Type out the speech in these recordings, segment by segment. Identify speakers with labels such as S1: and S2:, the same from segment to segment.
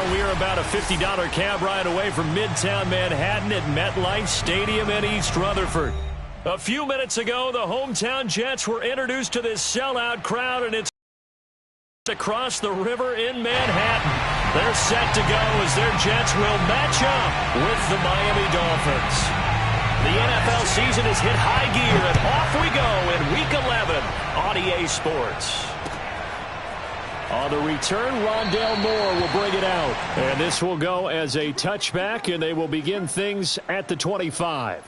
S1: Well, we are about a $50 cab ride away from Midtown Manhattan at MetLife Stadium in East Rutherford. A few minutes ago, the hometown Jets were introduced to this sellout crowd, and it's across the river in Manhattan. They're set to go as their Jets will match up with the Miami Dolphins. The NFL season has hit high gear, and off we go in Week 11 on EA Sports. On the return, Rondale Moore will bring it out. And this will go as a touchback, and they will begin things at the 25.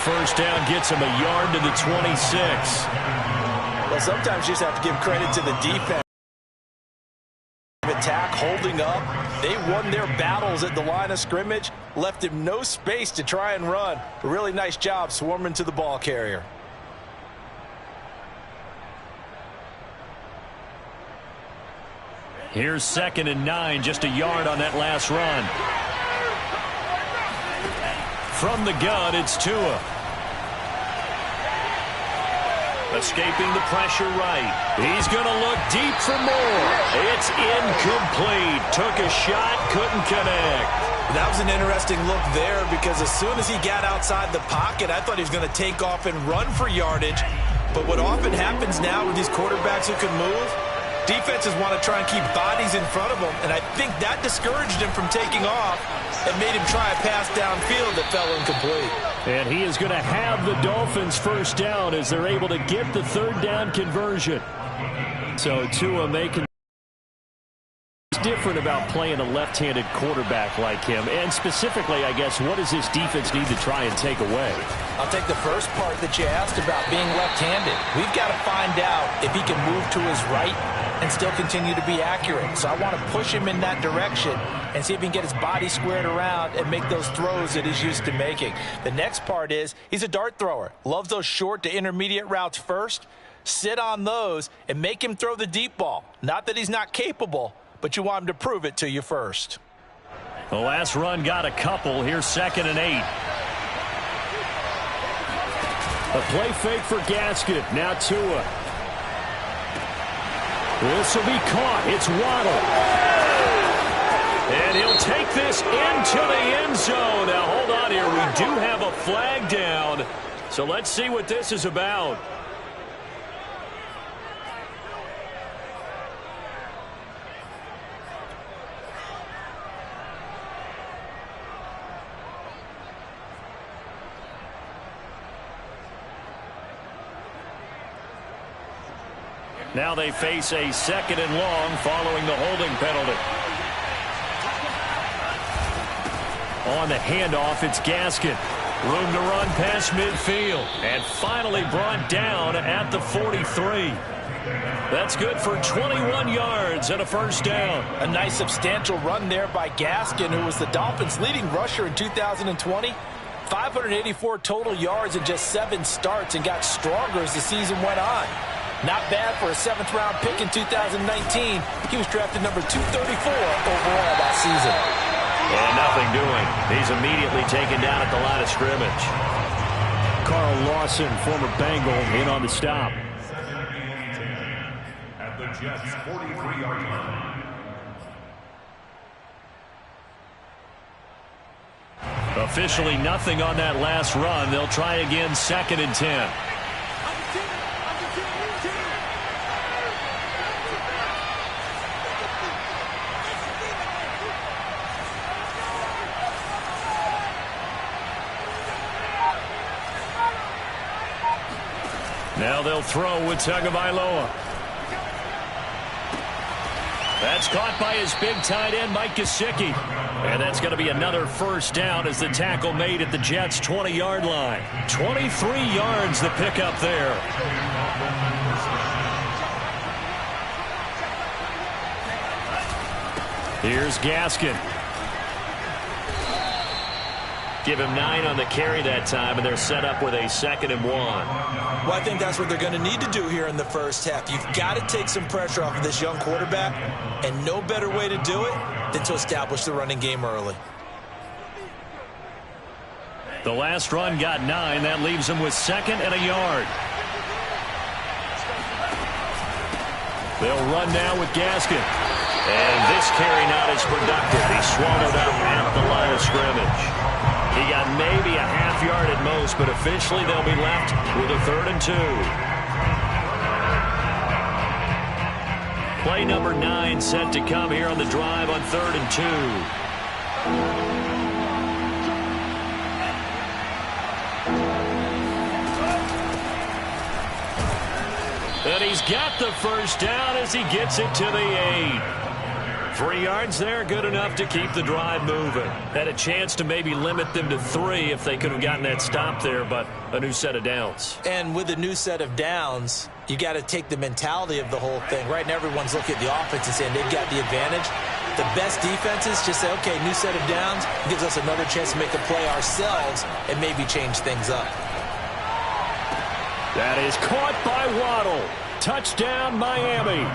S1: First down gets him a yard to the 26.
S2: Well, sometimes you just have to give credit to the defense. Attack, holding up. They won their battles at the line of scrimmage, left him no space to try and run. A really nice job swarming to the ball carrier.
S1: Here's 2nd and 9, just a yard on that last run. From the gun, it's Tua. Escaping the pressure right. He's going to look deep for more. It's incomplete. Took a shot, couldn't connect.
S2: That was an interesting look there because as soon as he got outside the pocket, I thought he was going to take off and run for yardage. But what often happens now with these quarterbacks who can move, defenses want to try and keep bodies in front of them, and I think that discouraged him from taking off and made him try a pass downfield that fell incomplete.
S1: And he is going to have the Dolphins first down as they're able to get the third down conversion. So Tua making different about playing a left-handed quarterback like him. And specifically, I guess, what does this defense need to try and take away?
S2: I'll take the first part that you asked about being left-handed. We've got to find out if he can move to his right and still continue to be accurate. So I want to push him in that direction and see if he can get his body squared around and make those throws that he's used to making. The next part is he's a dart thrower. Loves those short to intermediate routes first. Sit on those and make him throw the deep ball. Not that he's not capable, but you want him to prove it to you first.
S1: The last run got a couple. Here's 2nd and 8. A play fake for Gaskin. Now Tua. This will be caught. It's Waddle. And he'll take this into the end zone. Now, hold on here. We do have a flag down. So let's see what this is about. Now they face a 2nd and long following the holding penalty. On the handoff, it's Gaskin. Room to run past midfield. And finally brought down at the 43. That's good for 21 yards and a first down.
S2: A nice substantial run there by Gaskin, who was the Dolphins' leading rusher in 2020. 584 total yards in just 7 starts and got stronger as the season went on. Not bad for a 7th-round pick in 2019. He was drafted number 234 overall that season.
S1: And nothing doing. He's immediately taken down at the line of scrimmage. Carl Lawson, former Bengal, in on the stop.
S3: At the Jets' 43-yard line.
S1: Officially nothing on that last run. They'll try again 2nd and 10. Now they'll throw with Tagovailoa. That's caught by his big tight end, Mike Gesicki. And that's going to be another first down as the tackle made at the Jets' 20-yard line. 23 yards the pickup there. Here's Gaskin. Give him 9 on the carry that time, and they're set up with a 2nd and 1.
S2: Well, I think that's what they're going to need to do here in the first half. You've got to take some pressure off of this young quarterback, and no better way to do it than to establish the running game early.
S1: The last run got 9. That leaves him with 2nd and a yard. They'll run now with Gaskin. And this carry not as productive. He swallowed up at the line of scrimmage. He got maybe a half yard at most, but officially they'll be left with a 3rd and 2. Play number 9 set to come here on the drive on 3rd and 2. And he's got the first down as he gets it to the 8. 3 yards there, good enough to keep the drive moving. Had a chance to maybe limit them to 3 if they could have gotten that stop there, but a new set of downs.
S2: And with a new set of downs, you got to take the mentality of the whole thing. Right now, everyone's looking at the offense and saying they've got the advantage. The best defenses just say, okay, new set of downs gives us another chance to make a play ourselves and maybe change things up.
S1: That is caught by Waddle. Touchdown, Miami.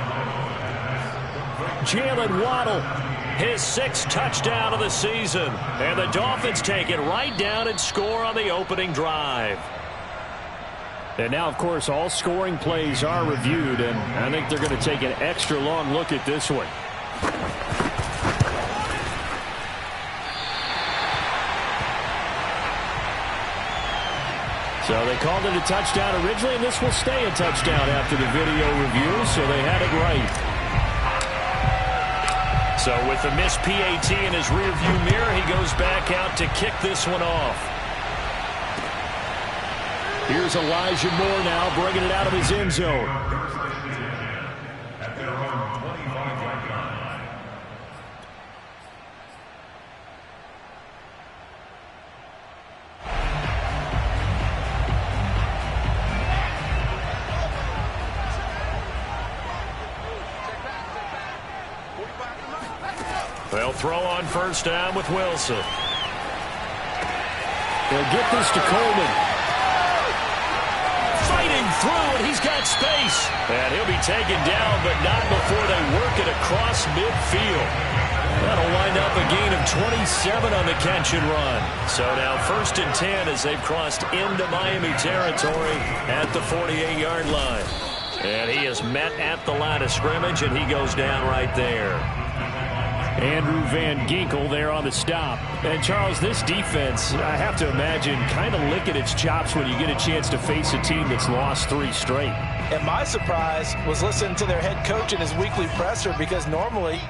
S1: Jalen Waddle, his 6th touchdown of the season. And the Dolphins take it right down and score on the opening drive. And now, of course, all scoring plays are reviewed, and I think they're going to take an extra long look at this one. So they called it a touchdown originally, and this will stay a touchdown after the video review, so they had it right. So with the missed PAT in his rearview mirror, he goes back out to kick this one off. Here's Elijah Moore now, bringing it out of his end zone.
S3: At their own 25-yard line.
S1: They'll throw on first down with Wilson. They'll get this to Coleman. Fighting through, and he's got space. And he'll be taken down, but not before they work it across midfield. That'll wind up a gain of 27 on the catch and run. So now 1st and 10 as they've crossed into Miami territory at the 48-yard line. And he is met at the line of scrimmage, and he goes down right there. Andrew Van Ginkel there on the stop. And, Charles, this defense, I have to imagine, kind of licking its chops when you get a chance to face a team that's lost 3 straight.
S2: And my surprise was listening to their head coach in his weekly presser, because normally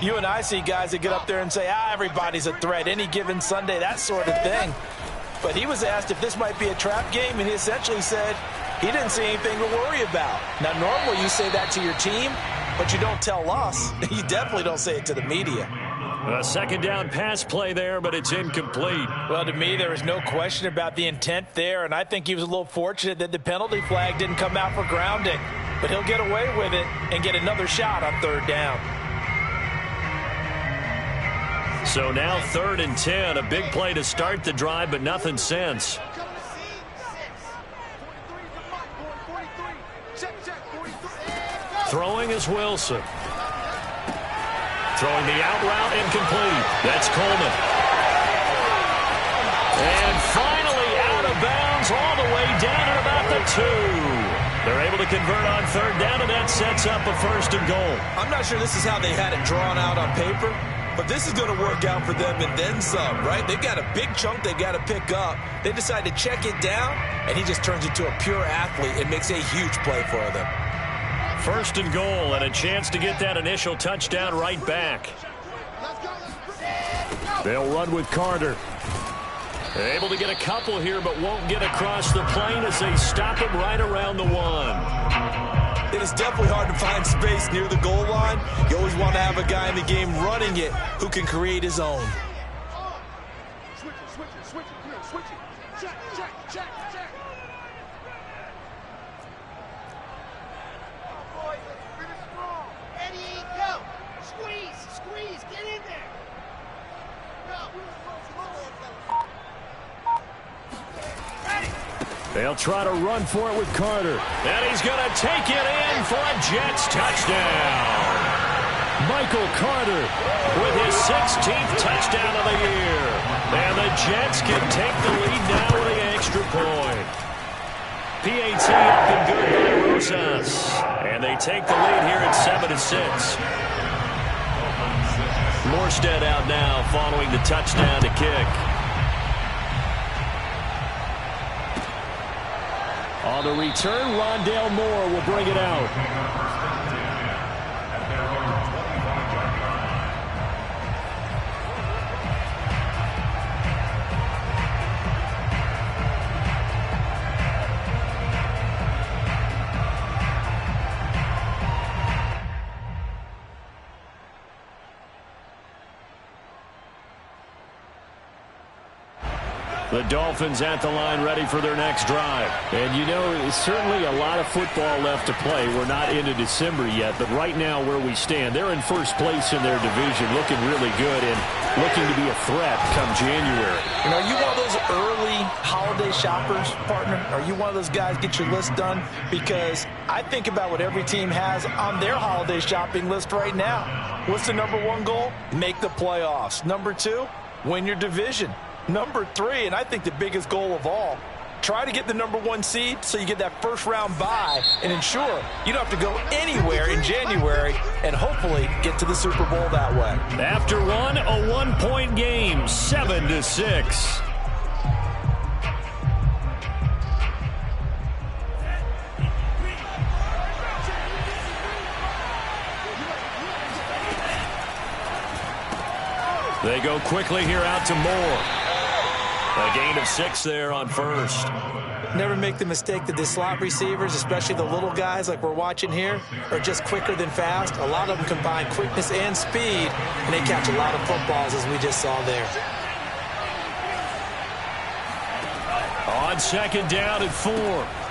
S2: you and I see guys that get up there and say, everybody's a threat, any given Sunday, that sort of thing. But he was asked if this might be a trap game, and he essentially said he didn't see anything to worry about. Now, normally you say that to your team, but you don't tell us. You definitely don't say it to the media.
S1: A 2nd down pass play there, but it's incomplete.
S2: Well, to me, there was no question about the intent there, and I think he was a little fortunate that the penalty flag didn't come out for grounding. But he'll get away with it and get another shot on 3rd down.
S1: So now 3rd and 10, a big play to start the drive, but nothing since. Throwing is Wilson. Throwing the out route, incomplete. That's Coleman. And finally out of bounds all the way down at about the 2. They're able to convert on 3rd down, and that sets up a 1st and goal.
S2: I'm not sure this is how they had it drawn out on paper, but this is going to work out for them and then some, right? They've got a big chunk they got to pick up. They decide to check it down, and he just turns into a pure athlete and makes a huge play for them.
S1: 1st and goal, and a chance to get that initial touchdown right back. They'll run with Carter. They're able to get a couple here, but won't get across the plane as they stop him right around the 1.
S2: It is definitely hard to find space near the goal line. You always want to have a guy in the game running it who can create his own.
S1: They'll try to run for it with Carter. And he's going to take it in for a Jets touchdown. Michael Carter with his 16th touchdown of the year. And the Jets can take the lead now with the extra point. PAT up and good by Rosas. And they take the lead here at 7-6. Morstead out now following the touchdown to kick. On the return, Rondale Moore will bring it out. The Dolphins at the line ready for their next drive. And you know, certainly a lot of football left to play. We're not into December yet, but right now where we stand, they're in first place in their division, looking really good and looking to be a threat come January.
S2: You know, are you one of those early holiday shoppers, partner? Are you one of those guys get your list done? Because I think about what every team has on their holiday shopping list right now. What's the number one goal? Make the playoffs. Number two, win your division. Number three, and I think the biggest goal of all, try to get the number one seed so you get that first round bye and ensure you don't have to go anywhere in January and hopefully get to the Super Bowl that way.
S1: After one, a one-point game, 7-6. They go quickly here out to Moore. A gain of 6 there on first.
S2: Never make the mistake that the slot receivers, especially the little guys like we're watching here, are just quicker than fast. A lot of them combine quickness and speed, and they catch a lot of footballs as we just saw there.
S1: On second down and 4,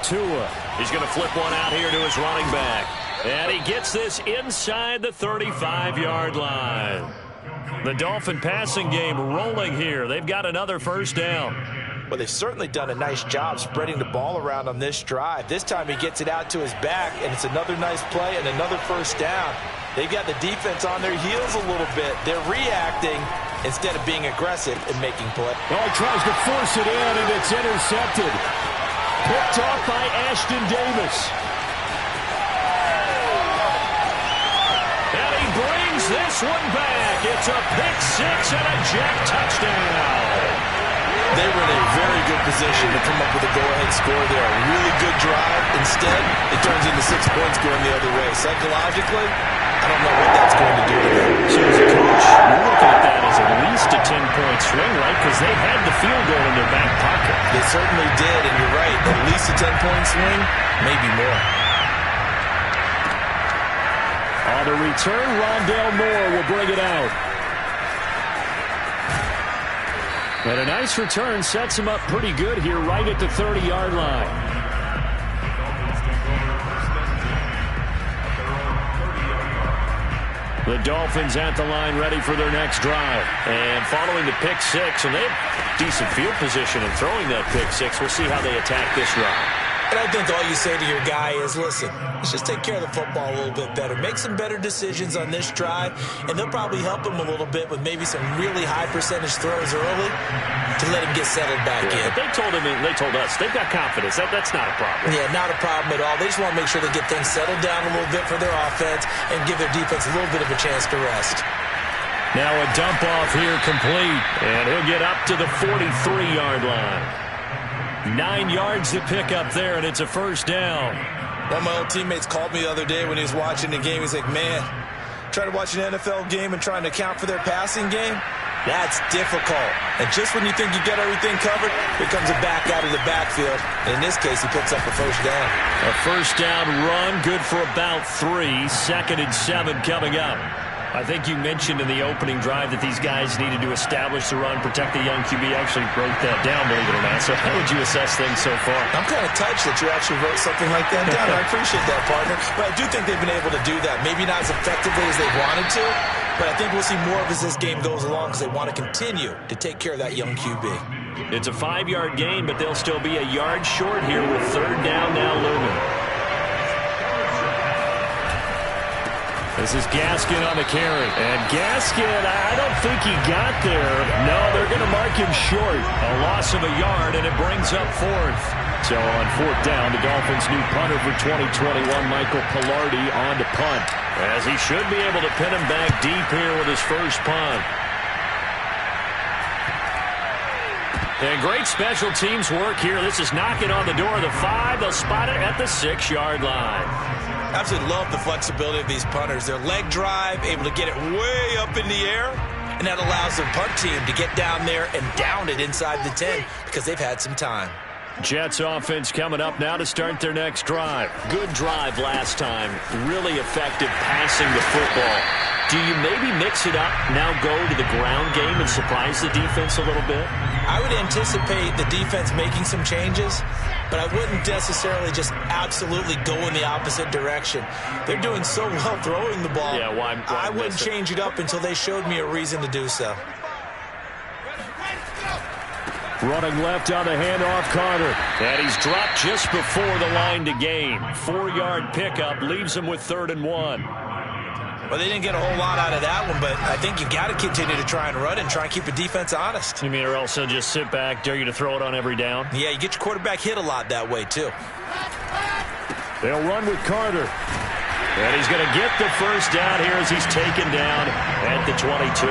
S1: Tua. He's going to flip one out here to his running back. And he gets this inside the 35-yard line. The Dolphin passing game rolling here. They've got another first down.
S2: Well, they've certainly done a nice job spreading the ball around on this drive. This time he gets it out to his back, and it's another nice play and another first down. They've got the defense on their heels a little bit. They're reacting instead of being aggressive and making play.
S1: Oh, he tries to force it in, and it's intercepted. Picked off by Ashton Davis. And he brings this one back. It's a pick six and a Jet touchdown.
S2: They were in a very good position to come up with a go-ahead score there. A really good drive. Instead, it turns into 6 points going the other way. Psychologically, I don't know what that's going to do to them.
S1: So as a coach, you're looking at that as at least a 10-point swing, right? Because they had the field goal in their back pocket.
S2: They certainly did, and you're right. At least a 10-point swing, maybe more.
S1: On the return, Rondale Moore will bring it out. And a nice return sets him up pretty good here right at the 30-yard line. The Dolphins at the line ready for their next drive. And following the pick six, and they have decent field position in throwing that pick six. We'll see how they attack this drive.
S2: And I think all you say to your guy is, listen, let's just take care of the football a little bit better. Make some better decisions on this drive, and they'll probably help him a little bit with maybe some really high percentage throws early to let him get settled back in.
S1: But they told us, they've got confidence. That's not a problem.
S2: Yeah, not a problem at all. They just want to make sure they get things settled down a little bit for their offense and give their defense a little bit of a chance to rest.
S1: Now a dump off here complete, and he'll get up to the 43-yard line. 9 yards to pick up there, and it's a first down.
S2: One of my old teammates called me the other day when he was watching the game. He's like, man, trying to watch an NFL game and trying to account for their passing game, that's difficult. And just when you think you got everything covered, here comes a back out of the backfield. And in this case, he picks up a first down.
S1: A first down run, good for about 3. 2nd and 7 coming up. I think you mentioned in the opening drive that these guys needed to establish the run, protect the young QB. Actually wrote that down, believe it or not. So how would you assess things so far?
S2: I'm kind of touched that you actually wrote something like that down. I appreciate that, partner. But I do think they've been able to do that. Maybe not as effectively as they wanted to, but I think we'll see more of as this game goes along because they want to continue to take care of that young QB.
S1: It's a 5-yard gain, but they'll still be a yard short here with third down now looming. This is Gaskin on the carry. And Gaskin, I don't think he got there. No, they're going to mark him short. A loss of a yard, and it brings up fourth. So on fourth down, the Dolphins' new punter for 2021, Michael Pilardi, on to punt. As he should be able to pin him back deep here with his first punt. And great special teams work here. This is knocking on the door of the 5. They'll spot it at the 6-yard line.
S2: Absolutely love the flexibility of these punters. Their leg drive, able to get it way up in the air, and that allows the punt team to get down there and down it inside the 10 because they've had some time.
S1: Jets offense coming up now to start their next drive. Good drive last time. Really effective passing the football. Do you maybe mix it up, now go to the ground game and surprise the defense a little bit?
S2: I would anticipate the defense making some changes, but I wouldn't necessarily just absolutely go in the opposite direction. They're doing so well throwing the ball.
S1: Yeah, why
S2: I wouldn't change it up until they showed me a reason to do so.
S1: Running left on the handoff, Carter. And he's dropped just before the line to gain. 4-yard pickup leaves him with 3rd and 1.
S2: Well, they didn't get a whole lot out of that one, but I think you've got to continue to try and run and try and keep the defense honest.
S1: You mean, or else they'll just sit back, dare you to throw it on every down?
S2: Yeah, you get your quarterback hit a lot that way, too.
S1: They'll run with Carter. And he's going to get the first down here as he's taken down at the 22.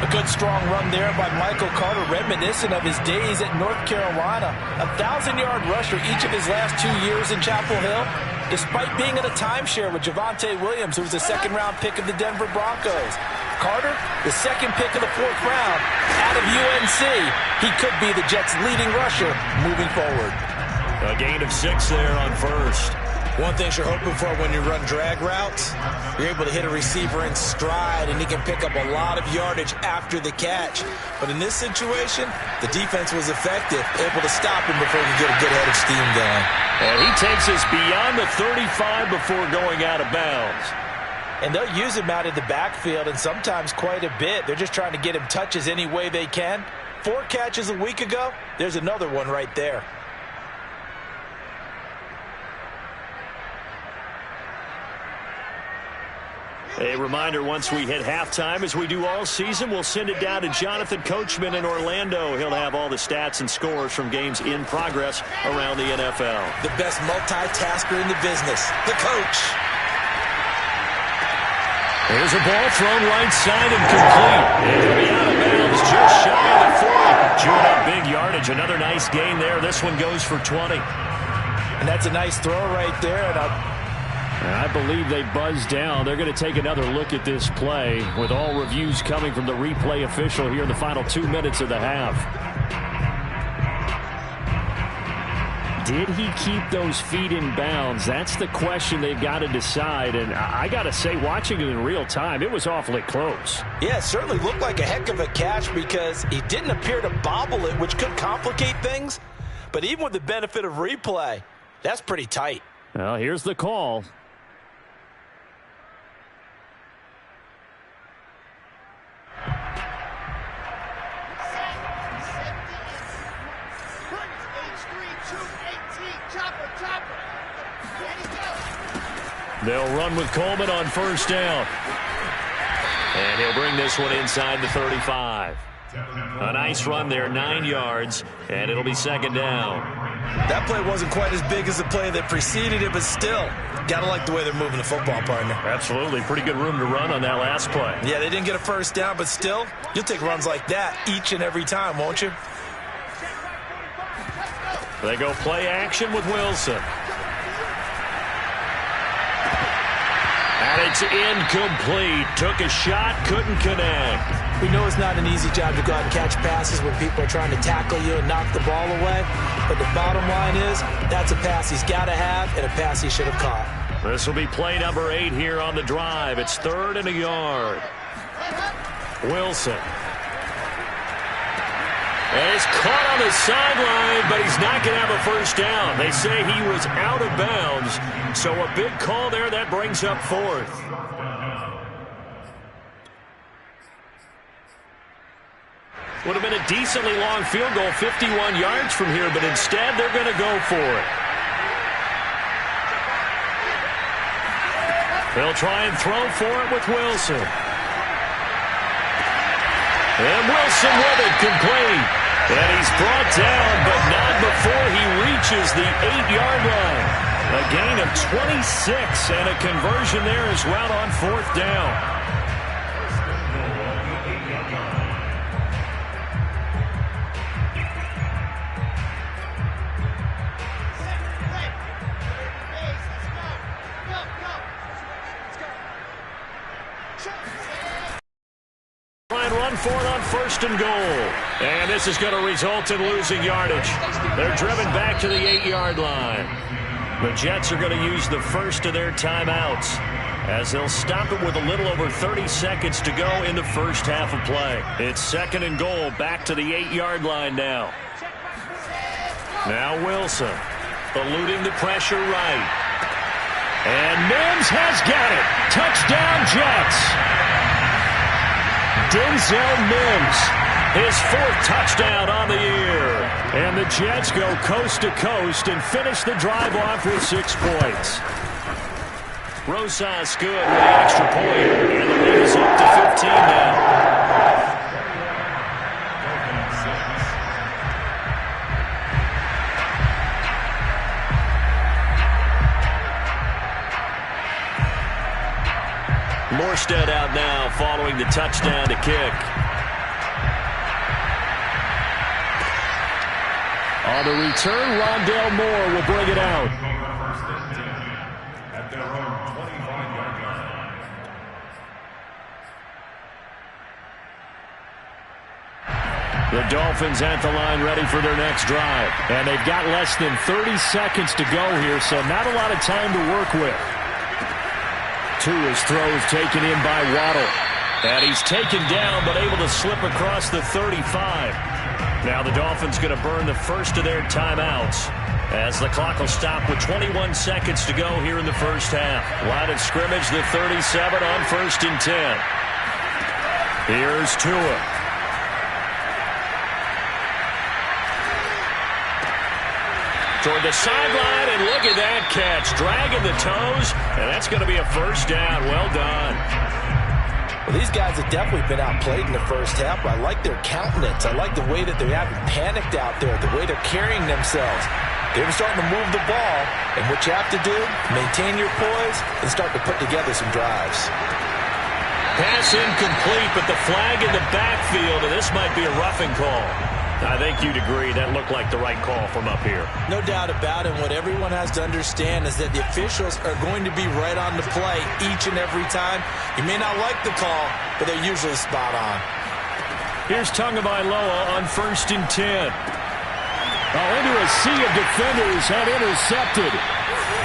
S2: A good, strong run there by Michael Carter, reminiscent of his days at North Carolina. A 1,000-yard rusher each of his last 2 years in Chapel Hill, despite being in a timeshare with Javonte Williams, who was a second-round pick of the Denver Broncos. Carter, the second pick of the 4th round out of UNC. He could be the Jets' leading rusher moving forward.
S1: A gain of 6 there on first.
S2: One thing you're hoping for when you run drag routes, you're able to hit a receiver in stride, and he can pick up a lot of yardage after the catch. But in this situation, the defense was effective, able to stop him before he could get a good head of steam going.
S1: And he takes us beyond the 35 before going out of bounds.
S2: And they'll use him out of the backfield, and sometimes quite a bit. They're just trying to get him touches any way they can. 4 catches a week ago, there's another one right there.
S1: A reminder, once we hit halftime, as we do all season, we'll send it down to Jonathan Coachman in Orlando. He'll have all the stats and scores from games in progress around the NFL.
S2: The best multitasker in the business, the coach.
S1: There's a ball thrown right side and complete. It'll be out of bounds just shy of the 40. Chewing up big yardage. Another nice gain there. This one goes for 20.
S2: And that's a nice throw right there. And
S1: I believe they buzzed down. They're going to take another look at this play with all reviews coming from the replay official here in the final 2 minutes of the half. Did he keep those feet in bounds? That's the question they've got to decide. And I got to say, watching it in real time, it was awfully close.
S2: Yeah, it certainly looked like a heck of a catch because he didn't appear to bobble it, which could complicate things. But even with the benefit of replay, that's pretty tight.
S1: Well, here's the call. They'll run with Coleman on first down. And he'll bring this one inside the 35. A nice run there, 9 yards, and it'll be second down.
S2: That play wasn't quite as big as the play that preceded it, but still, gotta like the way they're moving the football, partner.
S1: Absolutely. Pretty good room to run on that last play.
S2: Yeah, they didn't get a first down, but still, you'll take runs like that each and every time, won't you?
S1: They go play action with Wilson. And it's incomplete. Took a shot, couldn't connect.
S2: We know it's not an easy job to go out and catch passes when people are trying to tackle you and knock the ball away. But the bottom line is, that's a pass he's got to have and a pass he should have caught.
S1: This will be play number 8 here on the drive. It's 3rd and a yard. Wilson. And he's caught on the sideline, but he's not going to have a first down. They say he was out of bounds, so a big call there. That brings up 4th. Would have been a decently long field goal, 51 yards from here, but instead they're going to go for it. They'll try and throw for it with Wilson. And Wilson with it, complete. And he's brought down, but not before he reaches the 8-yard line. A gain of 26 and a conversion there as well on 4th down. Run for it on 1st and goal. And this is going to result in losing yardage. They're driven back to the 8-yard line. The Jets are going to use the first of their timeouts as they'll stop it with a little over 30 seconds to go in the first half of play. It's 2nd and goal, back to the 8-yard line now. Now Wilson eluding the pressure right. And Mims has got it. Touchdown Jets. Denzel Mims, his 4th touchdown on the year. And the Jets go coast to coast and finish the drive off with 6 points. Rosas good with the extra point, and the lead is up to 15 now. Morstead out now following the touchdown to kick. On the return, Rondale Moore will bring it out.
S3: At their own 25-yard line.
S1: The Dolphins at the line ready for their next drive. And they've got less than 30 seconds to go here, so not a lot of time to work with. Tua's throw is taken in by Waddle. And he's taken down, but able to slip across the 35. Now the Dolphins going to burn the first of their timeouts as the clock will stop with 21 seconds to go here in the first half. Line of scrimmage, the 37 on 1st and 10. Here's Tua. Toward the sideline, and look at that catch. Dragging the toes, and that's going to be a first down. Well done.
S2: Well, these guys have definitely been outplayed in the first half. I like their countenance. I like the way that they haven't panicked out there, the way they're carrying themselves. They're starting to move the ball, and what you have to do, maintain your poise and start to put together some drives.
S1: Pass incomplete, but the flag in the backfield, and this might be a roughing call. I think you'd agree that looked like the right call from up here.
S2: No doubt about it. What everyone has to understand is that the officials are going to be right on the play each and every time. You may not like the call, but they're usually spot on.
S1: Here's Tagovailoa on 1st and 10. Into a sea of defenders and intercepted.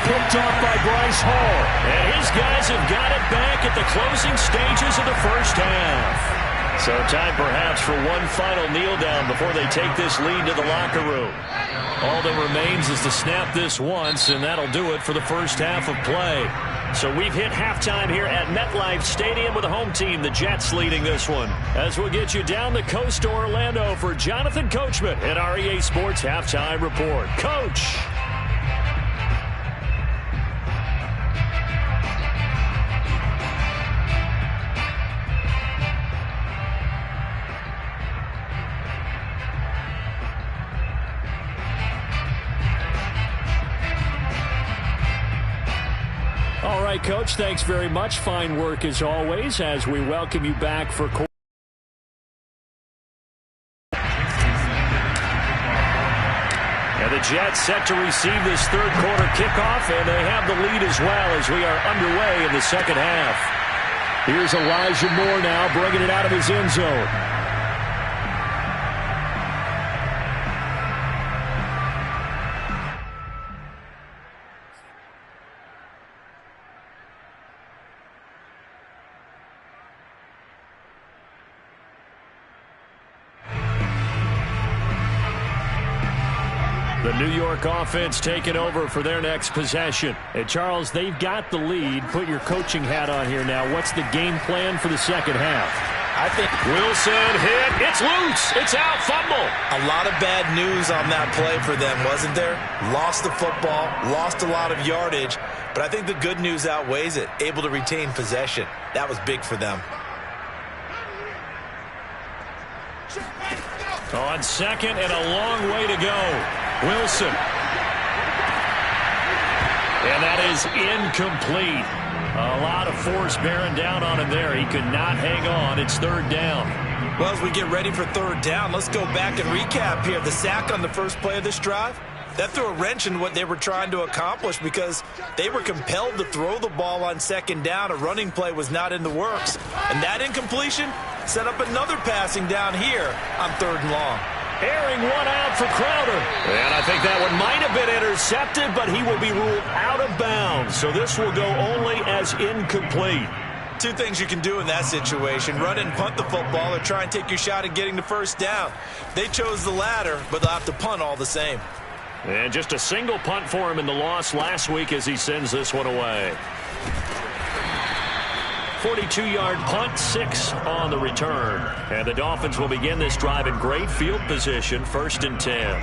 S1: Picked off by Bryce Hall. And his guys have got it back at the closing stages of the first half. So time perhaps for one final kneel down before they take this lead to the locker room. All that remains is to snap this once, and that'll do it for the first half of play. So we've hit halftime here at MetLife Stadium with the home team, the Jets, leading this one. As we'll get you down the coast to Orlando for Jonathan Coachman at our EA Sports Halftime Report. Coach! All right, Coach, thanks very much. Fine work as always as we welcome you back for and the Jets set to receive this third quarter kickoff, and they have the lead as well as we are underway in the second half. Here's Elijah Moore now bringing it out of his end zone. The New York offense taking over for their next possession. And Charles, they've got the lead. Put your coaching hat on here now. What's the game plan for the second half?
S2: I think
S1: Wilson hit. It's loose. It's out. Fumble.
S2: a lot of bad news on that play for them, wasn't there? Lost the football, lost a lot of yardage, but I think the good news outweighs it. Able to retain possession. That was big for them.
S1: On second and a long way to go. Wilson. And that is incomplete. A lot of force bearing down on him there. He could not hang on. It's third down.
S2: Well, as we get ready for third down, let's go back and recap here. The sack on the first play of this drive, that threw a wrench in what they were trying to accomplish because they were compelled to throw the ball on second down. A running play was not in the works. And that incompletion set up another passing down here on third and long.
S1: Airing one out for Crowder. And I think that one might have been intercepted, but he will be ruled out of bounds. So this will go only as incomplete.
S2: Two things you can do in that situation. Run and punt the football or try and take your shot at getting the first down. They chose the latter, but they'll have to punt all the same.
S1: And just a single punt for him in the loss last week as he sends this one away. 42-yard punt, 6 on the return. And the Dolphins will begin this drive in great field position, 1st and 10.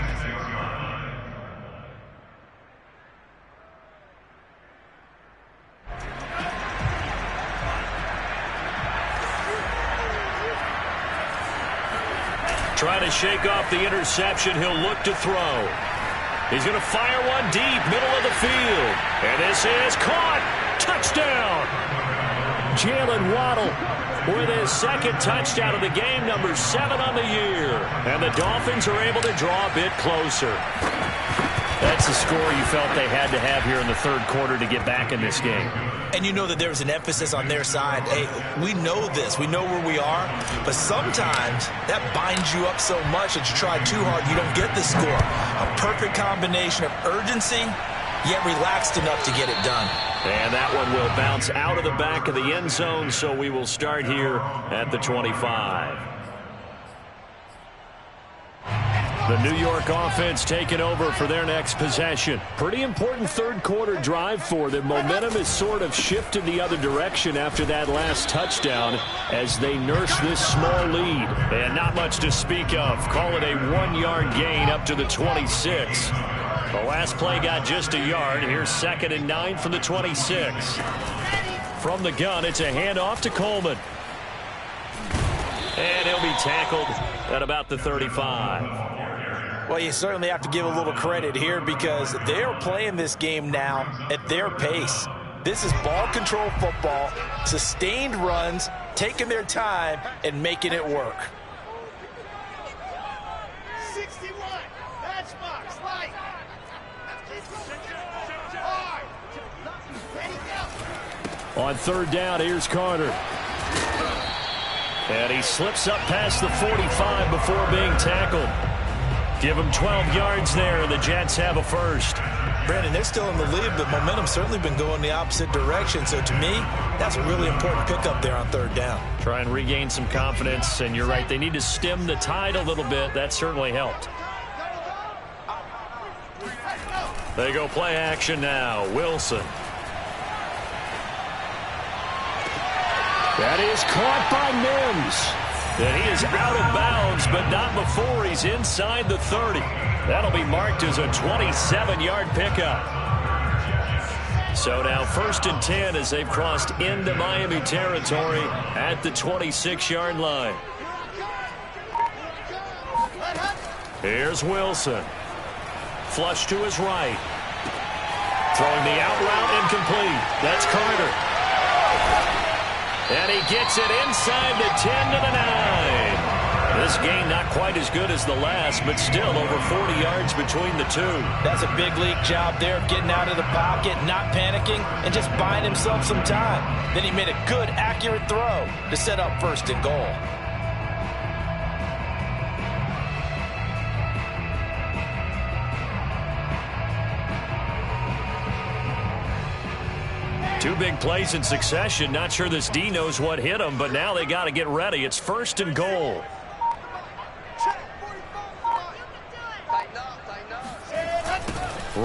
S1: Trying to shake off the interception. He'll look to throw. He's going to fire one deep, middle of the field. And this is caught. Touchdown. Jalen Waddle with his second touchdown of the game, number 7 on the year. And the Dolphins are able to draw a bit closer. That's the score you felt they had to have here in the third quarter to get back in this game.
S2: And you know that there was an emphasis on their side. Hey, we know this. We know where we are. But sometimes that binds you up so much that you try too hard, you don't get the score. A perfect combination of urgency, yet relaxed enough to get it done.
S1: And that one will bounce out of the back of the end zone, so we will start here at the 25. The New York offense taking over for their next possession. Pretty important third quarter drive for them. Momentum has sort of shifted the other direction after that last touchdown as they nurse this small lead. And not much to speak of. Call it a 1-yard gain up to the 26. The last play got just a yard. Here's 2nd and 9 from the 26. From the gun, it's a handoff to Coleman. And he'll be tackled at about the 35.
S2: Well, you certainly have to give a little credit here because they are playing this game now at their pace. This is ball control football, sustained runs, taking their time and making it work.
S4: 61, matchbox, light.
S1: On third down, here's Carter. And he slips up past the 45 before being tackled. Give him 12 yards there, and the Jets have a first.
S2: Brandon, they're still in the lead, but momentum's certainly been going the opposite direction. So to me, that's a really important pickup there on third down.
S1: Try and regain some confidence, and you're right. They need to stem the tide a little bit. That certainly helped. They go play action now. Wilson. That is caught by Mims. And he is out of bounds, but not before he's inside the 30. That'll be marked as a 27-yard pickup. So now 1st and 10 as they've crossed into Miami territory at the 26-yard line. Here's Wilson. Flush to his right. Throwing the out route incomplete. That's Carter. And he gets it inside the 10 to the 9. This game not quite as good as the last, but still over 40 yards between the two.
S2: That's a big league job there of getting out of the pocket, not panicking, and just buying himself some time. Then he made a good, accurate throw to set up 1st and goal.
S1: Two big plays in succession. Not sure this D knows what hit him, but now they got to get ready. It's 1st and goal.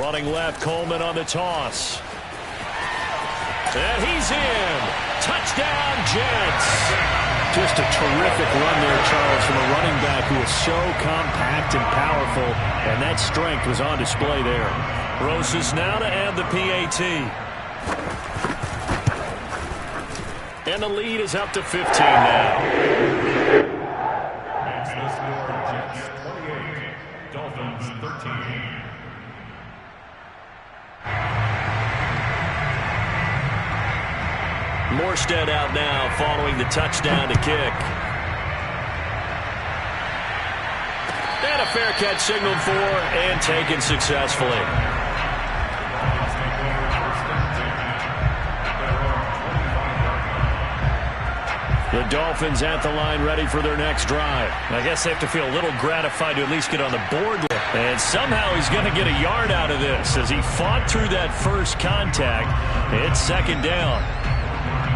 S1: Running left, Coleman on the toss. And he's in. Touchdown, Jets.
S5: Just a terrific run there, Charles, from a running back who is so compact and powerful, and that strength was on display there.
S1: Rosas now to add the PAT. And the lead is up to 15 now.
S3: Makes the score Jets 28, Dolphins 13.
S1: Morstead out now following the touchdown to kick. And a fair catch signaled for and taken successfully. The Dolphins at the line ready for their next drive. I guess they have to feel a little gratified to at least get on the board. And somehow he's going to get a yard out of this as he fought through that first contact. It's second down.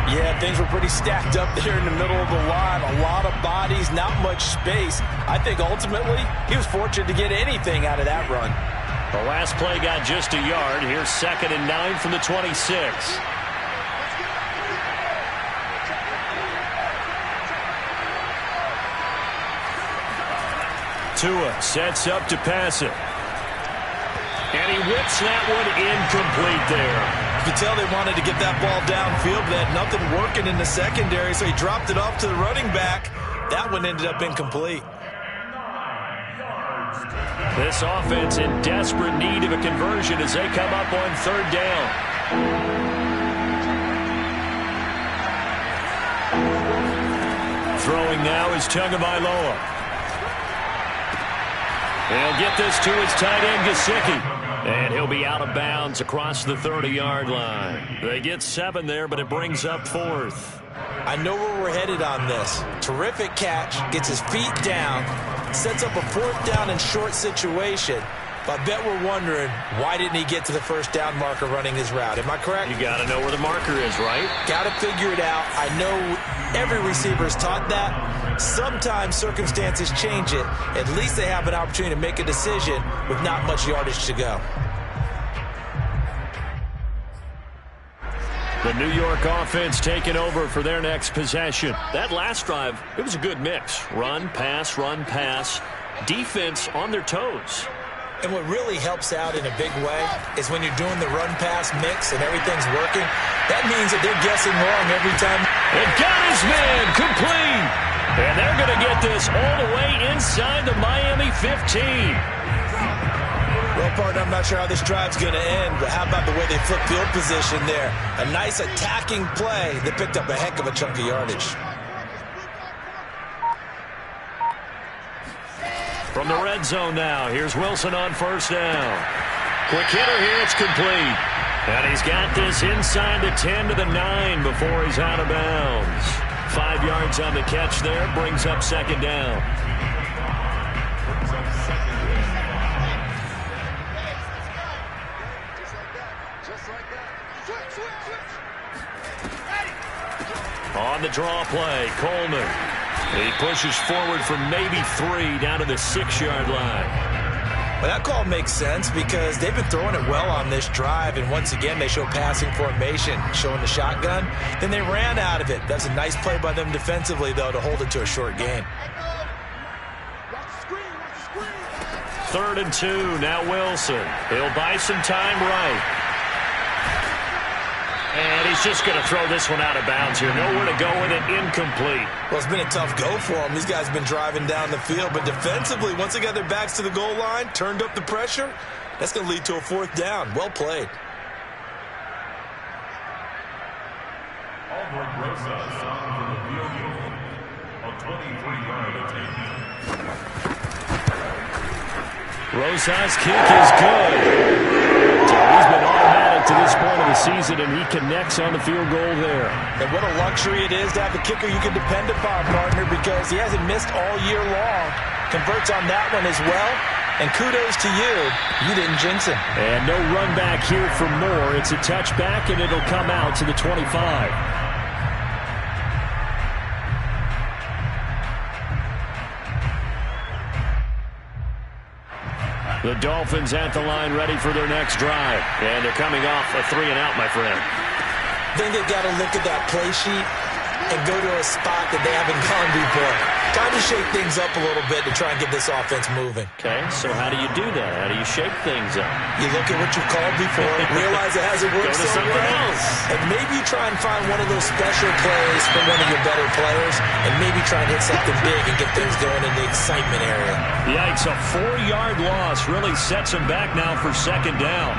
S2: Yeah, things were pretty stacked up there in the middle of the line. A lot of bodies, not much space. I think ultimately he was fortunate to get anything out of that run.
S1: The last play got just a yard. Here's 2nd and 9 from the 26. Tua sets up to pass it. And he whips that one incomplete there.
S2: You could tell they wanted to get that ball downfield, but they had nothing working in the secondary, so he dropped it off to the running back. That one ended up incomplete.
S1: This offense in desperate need of a conversion as they come up on 3rd down. Throwing now is Tagovailoa. He'll get this to his tight end, Gesicki. And he'll be out of bounds across the 30-yard line. They get 7 there, but it brings up 4th.
S2: I know where we're headed on this. Terrific catch, gets his feet down, sets up a 4th down and short situation. But I bet we're wondering, why didn't he get to the 1st down marker running his route? Am I correct?
S1: You got to know where the marker is, right?
S2: Got to figure it out. I know every receiver is taught that. Sometimes circumstances change it. At least they have an opportunity to make a decision with not much yardage to go.
S1: The New York offense taking over for their next possession. That last drive, it was a good mix. Run, pass, defense on their toes.
S2: And what really helps out in a big way is when you're doing the run-pass mix and everything's working, that means that they're guessing wrong every time.
S1: It got his man complete. And they're going to get this all the way inside the Miami 15.
S2: Well, partner, I'm not sure how this drive's going to end, but how about the way they flip field position there? A nice attacking play that picked up a heck of a chunk of yardage.
S1: From the red zone now, here's Wilson on 1st down. Quick hitter here, it's complete. And he's got this inside the 10 to the 9 before he's out of bounds. 5 yards on the catch there, brings up 2nd down. On the draw play, Coleman. He pushes forward for maybe 3 down to the 6-yard line.
S2: Well, that call makes sense because they've been throwing it well on this drive, and once again they show passing formation, showing the shotgun. Then they ran out of it. That's a nice play by them defensively, though, to hold it to a short gain.
S1: 3rd and 2, now Wilson. He'll buy some time right. And he's just going to throw this one out of bounds here. Nowhere to go with it, incomplete.
S2: Well, it's been a tough go for them. These guys have been driving down the field, but defensively, once they got their backs to the goal line, turned up the pressure, that's going to lead to a 4th down. Well played.
S3: Albert Rosas on for the field goal. A 23-yard attempt.
S1: Rosas' kick is good. So he's been automatic to this point of the season, and he connects on the field goal there.
S2: And what a luxury it is to have a kicker you can depend upon, partner, because he hasn't missed all year long. Converts on that one as well. And kudos to you. You didn't jinx him.
S1: And no run back here for more. It's a touchback, and it'll come out to the 25. The Dolphins at the line ready for their next drive. And they're coming off a 3-and-out, my friend.
S2: I think they've got to look at that play sheet and go to a spot that they haven't gone before. Time to shake things up a little bit to try and get this offense moving.
S1: Okay, so how do you do that? How do you shake things up?
S2: You look at what you've called before, realize it hasn't worked
S1: Go to
S2: so
S1: something
S2: well,
S1: else.
S2: and maybe try and find one of those special plays from one of your better players, and maybe try and hit something big and get things going in the excitement area.
S1: Yikes, a 4-yard loss really sets him back now for second down.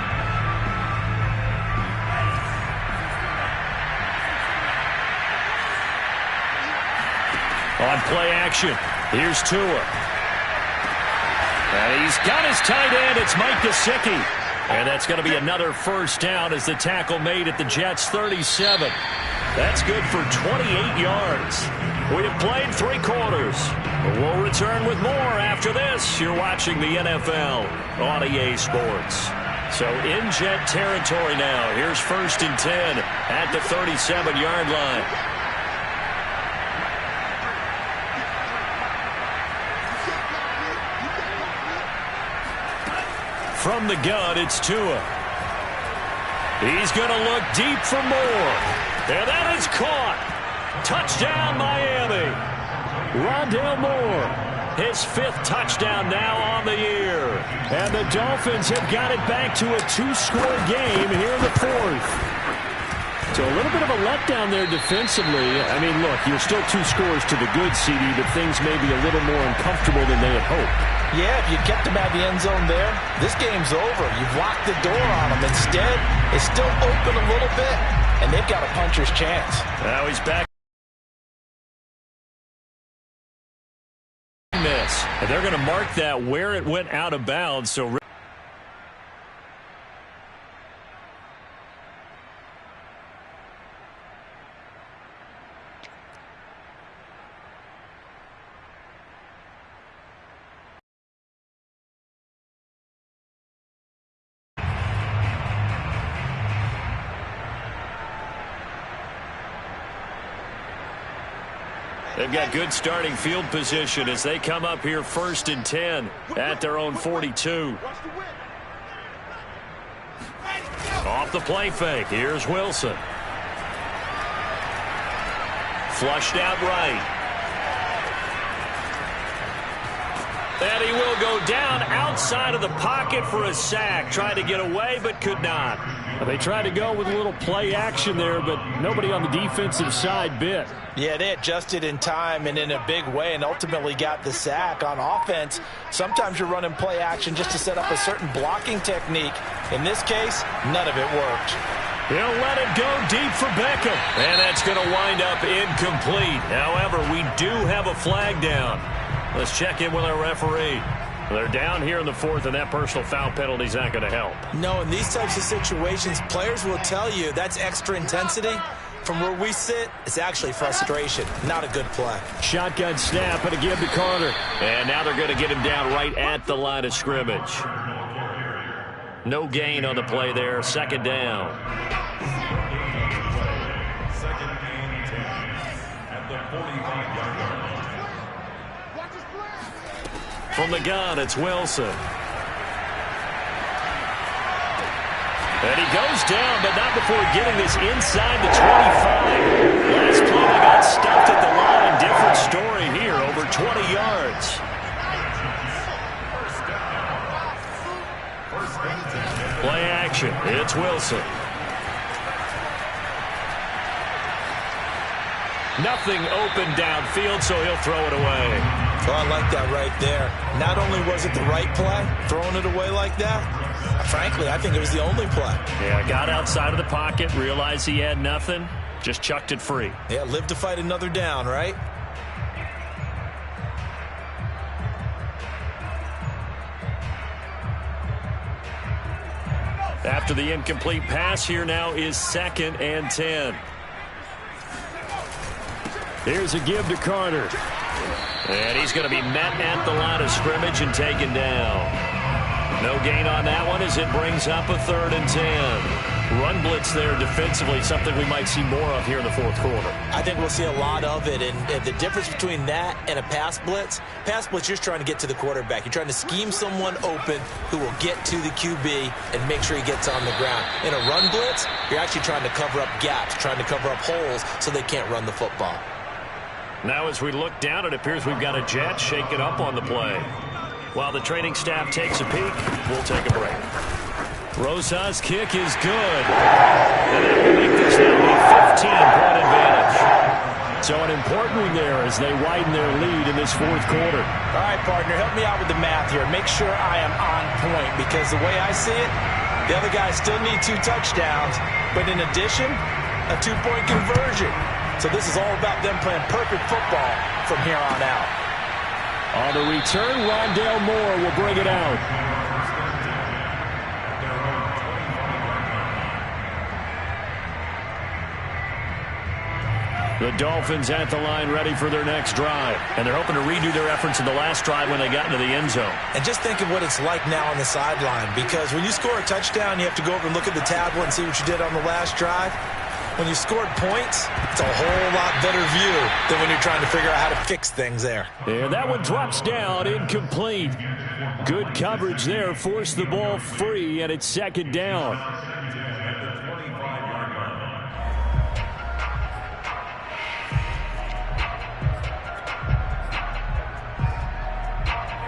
S1: On play action, here's Tua. And he's got his tight end. It's Mike Gesicki. And that's going to be another first down as the tackle made at the Jets' 37. That's good for 28 yards. We have played 3 quarters. We'll return with more after this. You're watching the NFL on EA Sports. So in Jet territory now. Here's 1st and 10 at the 37-yard line. From the gun, it's Tua. He's going to look deep for more. And that is caught. Touchdown, Miami. Rondale Moore, his 5th touchdown now on the year. And the Dolphins have got it back to a 2-score game here in the 4th. So a little bit of a letdown there defensively. I mean, look, you're still 2 scores to the good, CD, but things may be a little more uncomfortable than they had hoped.
S2: Yeah, if you kept them out of the end zone there, this game's over. You've locked the door on them. Instead, it's still open a little bit, and they've got a puncher's chance.
S1: Now he's back. Miss. And they're going to mark that where it went out of bounds. So they've got good starting field position as they come up here 1st and 10 at their own 42. Off the play fake. Here's Wilson. Flushed out right. And he will go down outside of the pocket for a sack. Tried to get away, but could not. They tried to go with a little play action there, but nobody on the defensive side bit.
S2: Yeah, they adjusted in time and in a big way and ultimately got the sack. On offense, sometimes you're running play action just to set up a certain blocking technique. In this case, none of it worked.
S1: He'll let it go deep for Beckham. And that's going to wind up incomplete. However, we do have a flag down. Let's check in with our referee. They're down here in the 4th, and that personal foul penalty is not going to help.
S2: No, in these types of situations, players will tell you that's extra intensity. From where we sit, it's actually frustration. Not a good play.
S1: Shotgun snap and a give to Carter. And now they're going to get him down right at the line of scrimmage. No gain on the play there. 2nd down.
S3: 2nd and 10 at the 45-yard line.
S1: From the gun, it's Wilson. And he goes down, but not before getting this inside the 25. Last play, they got stuffed at the line. Different story here, over 20 yards. Play action. It's Wilson. Nothing open downfield, so he'll throw it away.
S2: Oh, I like that right there. Not only was it the right play, throwing it away like that, frankly, I think it was the only play.
S1: Yeah, got outside of the pocket, realized he had nothing, just chucked it free.
S2: Yeah, live to fight another down, right?
S1: After the incomplete pass, here now is 2nd and 10. Here's a give to Carter. And he's going to be met at the line of scrimmage and taken down. No gain on that one as it brings up a 3rd and 10. run blitz there defensively, something we might see more of here in the fourth quarter.
S2: I think we'll see a lot of it, and the difference between that and a pass blitz, you're just trying to get to the quarterback. You're trying to scheme someone open who will get to the QB and make sure he gets on the ground. In a run blitz, you're actually trying to cover up gaps, trying to cover up holes so they can't run the football.
S1: Now as we look down, it appears we've got a Jet shaken up on the play. While the training staff takes a peek, we'll take a break. Rosa's kick is good. And that will make this now a 15-point advantage. So an important one there as they widen their lead in this fourth quarter.
S2: All right, partner, help me out with the math here. Make sure I am on point, because the way I see it, the other guys still need 2 touchdowns, but in addition, a 2-point conversion. So this is all about them playing perfect football from here on out.
S1: On the return, Rondale Moore will bring it out. The Dolphins at the line ready for their next drive. And they're hoping to redo their efforts in the last drive when they got into the end zone.
S2: And just think of what it's like now on the sideline, because when you score a touchdown, you have to go over and look at the tablet and see what you did on the last drive. When you scored points, it's a whole lot better view than when you're trying to figure out how to fix things there.
S1: And that one drops down, incomplete. Good coverage there, forced the ball free, and it's second down.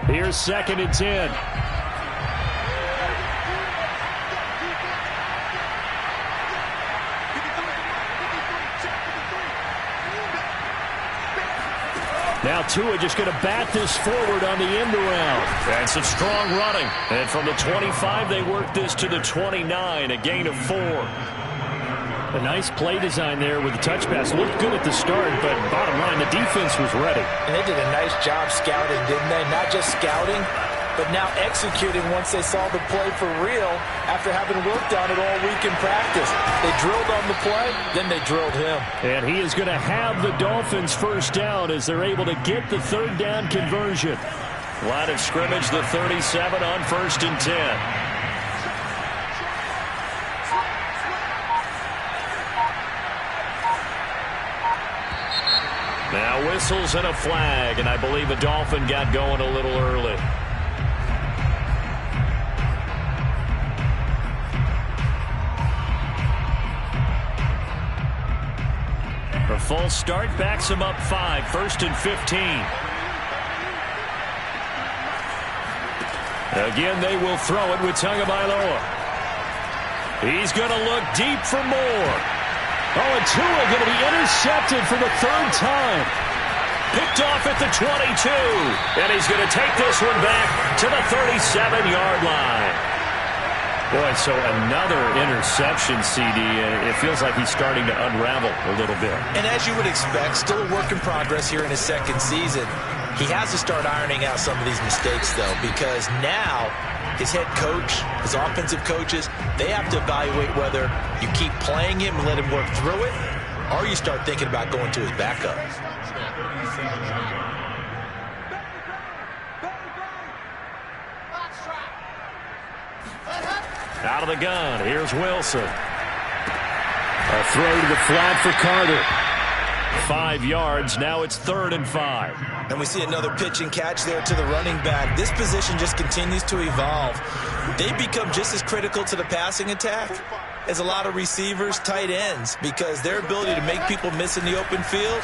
S1: Here's 2nd and 10. Now Tua just going to bat this forward on the end around. And some strong running. And from the 25, they work this to the 29, a gain of 4. A nice play design there with the touch pass. Looked good at the start, but bottom line, the defense was ready.
S2: And they did a nice job scouting, didn't they? Not just scouting, but now executing once they saw the play for real after having worked on it all week in practice. They drilled on the play, then they drilled him.
S1: And he is going to have the Dolphins first down as they're able to get the 3rd down conversion. Line of scrimmage, the 37 on 1st and 10. Now whistles and a flag, and I believe a Dolphin got going a little early. A full start backs him up 5, 1st and 15. Again, they will throw it with Tagovailoa. He's going to look deep for more. Oh, and Tua going to be intercepted for the 3rd time. Picked off at the 22. And he's going to take this one back to the 37-yard line. Boy, so another interception, CD. It feels like he's starting to unravel a little bit.
S2: And as you would expect, still a work in progress here in his 2nd season. He has to start ironing out some of these mistakes, though, because now his head coach, his offensive coaches, they have to evaluate whether you keep playing him and let him work through it, or you start thinking about going to his backup.
S1: Out of the gun, here's Wilson. A throw to the flat for Carter. 5 yards, now it's 3rd and 5.
S2: And we see another pitch and catch there to the running back. This position just continues to evolve. They become just as critical to the passing attack as a lot of receivers, tight ends, because their ability to make people miss in the open field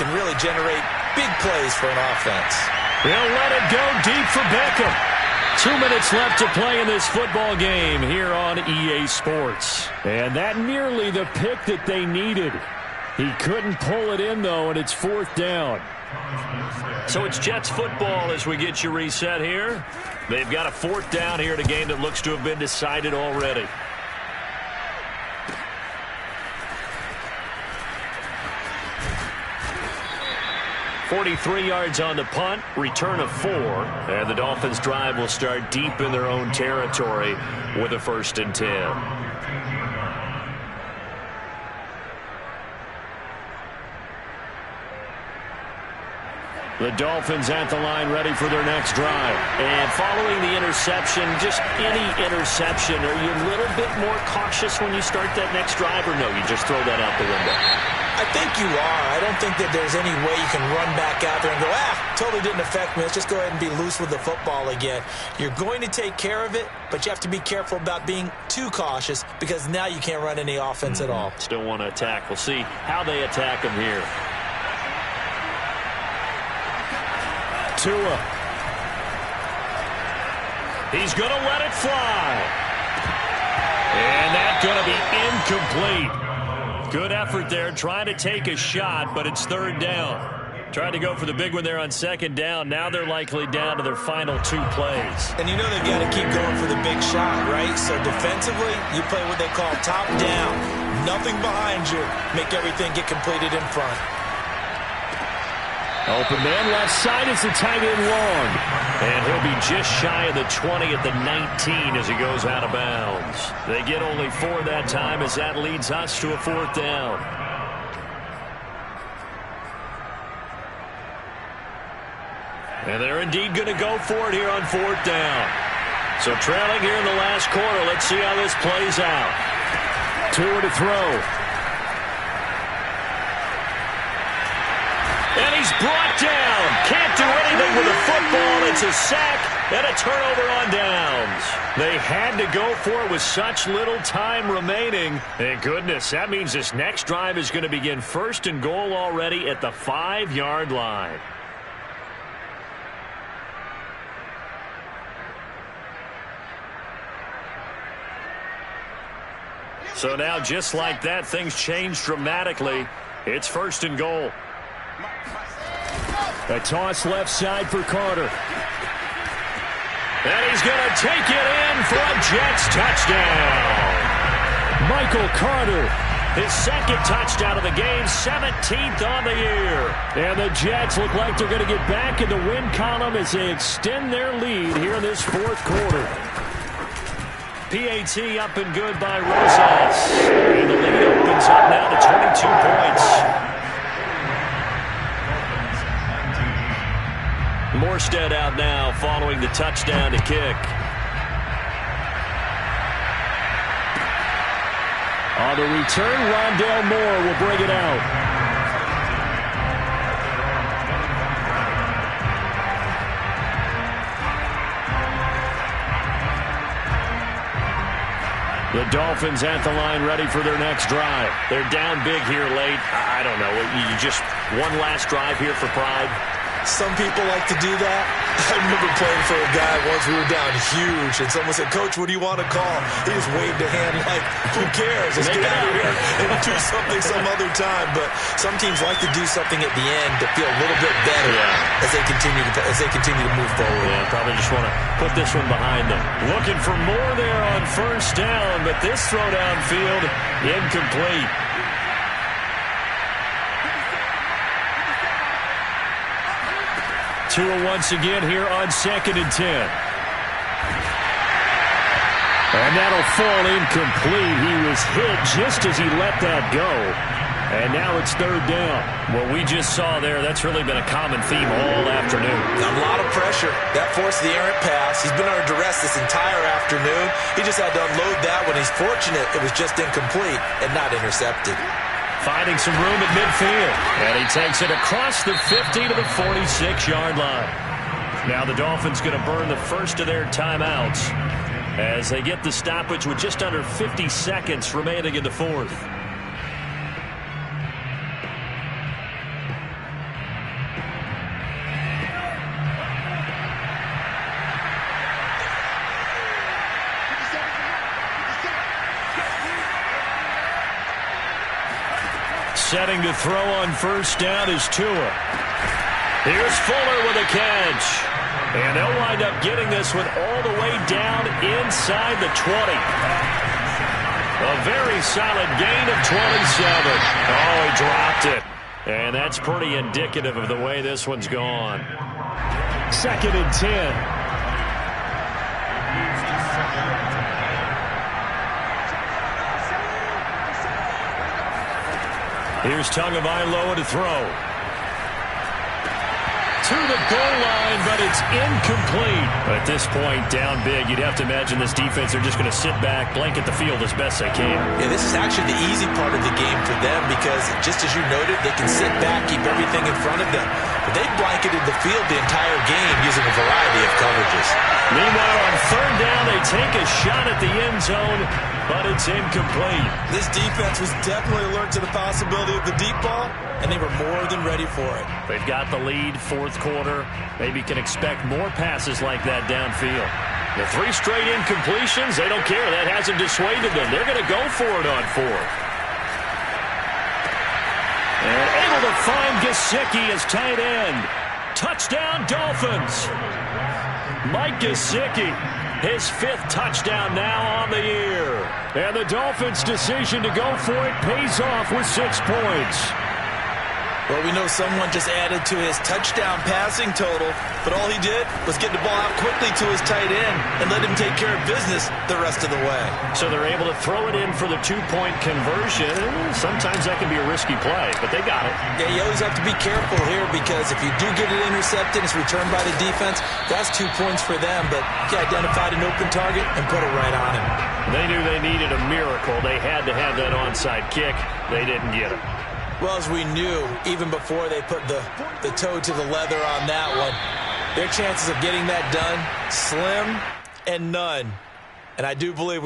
S2: can really generate big plays for an offense.
S1: They'll let it go deep for Beckham. 2 minutes left to play in this football game here on EA Sports. And that nearly the pick that they needed. He couldn't pull it in, though, and it's 4th down. So it's Jets football as we get you reset here. They've got a 4th down here in a game that looks to have been decided already. .43 yards on the punt, return of 4, and the Dolphins' drive will start deep in their own territory with a 1st and 10. The Dolphins at the line ready for their next drive.
S2: And following the interception, just any interception, are you a little bit more cautious when you start that next drive, or no, you just throw that out the window? I think you are. I don't think that there's any way you can run back out there and go, totally didn't affect me. Let's just go ahead and be loose with the football again. You're going to take care of it, but you have to be careful about being too cautious because now you can't run any offense at all.
S1: Still want to attack. We'll see how they attack him here. Tua. He's going to let it fly. And that's going to be incomplete. Good effort there, trying to take a shot, but it's third down. Tried to go for the big one there on second down. Now they're likely down to their final 2 plays.
S2: And you know they've got to keep going for the big shot, right? So defensively, you play what they call top down. Nothing behind you. Make everything get completed in front.
S1: Open man left side is the tight end long. And he'll be just shy of the 20 at the 19 as he goes out of bounds. They get only 4 that time as that leads us to a 4th down. And they're indeed going to go for it here on 4th down. So trailing here in the last quarter. Let's see how this plays out. Tua to throw. And he's brought down. Can't do anything with the football. It's a sack and a turnover on downs. They had to go for it with such little time remaining. And goodness, that means this next drive is going to begin 1st and goal already at the 5-yard line. So now, just like that, things change dramatically. It's 1st and goal. A toss left side for Carter. And he's going to take it in for a Jets touchdown. Michael Carter, his 2nd touchdown of the game, 17th on the year. And the Jets look like they're going to get back in the win column as they extend their lead here in this 4th quarter. PAT up and good by Rosas. And the lead opens up now to 22 points. Morstead out now following the touchdown to kick. On the return, Rondale Moore will bring it out. The Dolphins at the line ready for their next drive. They're down big here late. I don't know. You just one last drive here for pride.
S2: Some people like to do that. I remember playing for a guy once. We were down huge, and someone said, "Coach, what do you want to call?" He just waved a hand like, "Who cares? Let's get out of here and do something some other time." But some teams like to do something at the end to feel a little bit better as they continue to move forward.
S1: Yeah, probably just want to put this one behind them. Looking for more there on 1st down, but this throw downfield incomplete. Tua once again here on 2nd and 10. And that'll fall incomplete. He was hit just as he let that go. And now it's 3rd down. What we just saw there, that's really been a common theme all afternoon.
S2: A lot of pressure. That forced the errant pass. He's been under duress this entire afternoon. He just had to unload that one. He's fortunate it was just incomplete and not intercepted.
S1: Finding some room at midfield. And he takes it across the 50 to the 46-yard line. Now the Dolphins going to burn the first of their timeouts as they get the stoppage with just under 50 seconds remaining in the 4th. Setting to throw on 1st down is Tua. Here's Fuller with a catch. And they'll wind up getting this one all the way down inside the 20. A very solid gain of 27. Oh, he dropped it. And that's pretty indicative of the way this one's gone. 2nd and 10. Here's Tagovailoa to throw. to the goal line, but it's incomplete. At this point, down big, you'd have to imagine this defense are just going to sit back, blanket the field as best they can.
S2: Yeah, this is actually the easy part of the game for them because, just as you noted, they can sit back, keep everything in front of them. But they blanketed the field the entire game using a variety of coverages.
S1: Meanwhile, on third down, they take a shot at the end zone, but it's incomplete.
S2: This defense was definitely alert to the possibility of the deep ball, and they were more than ready for it.
S1: They've got the lead, fourth quarter. Maybe can expect more passes like that downfield. The 3 straight incompletions, they don't care. That hasn't dissuaded them. They're going to go for it on fourth. And able to find Gesicki as tight end. Touchdown, Dolphins. Mike Gesicki, his 5th touchdown now on the year. And the Dolphins' decision to go for it pays off with 6 points.
S2: Well, we know someone just added to his touchdown passing total, but all he did was get the ball out quickly to his tight end and let him take care of business the rest of the way.
S1: So they're able to throw it in for the 2-point conversion. Sometimes that can be a risky play, but they got it.
S2: Yeah, you always have to be careful here because if you do get it intercepted, it's returned by the defense, that's 2 points for them, but he identified an open target and put it right on him.
S1: They knew they needed a miracle. They had to have that onside kick. They didn't get it.
S2: Well, as we knew, even before they put the toe to the leather on that one, their chances of getting that done, slim and none. And I do believe we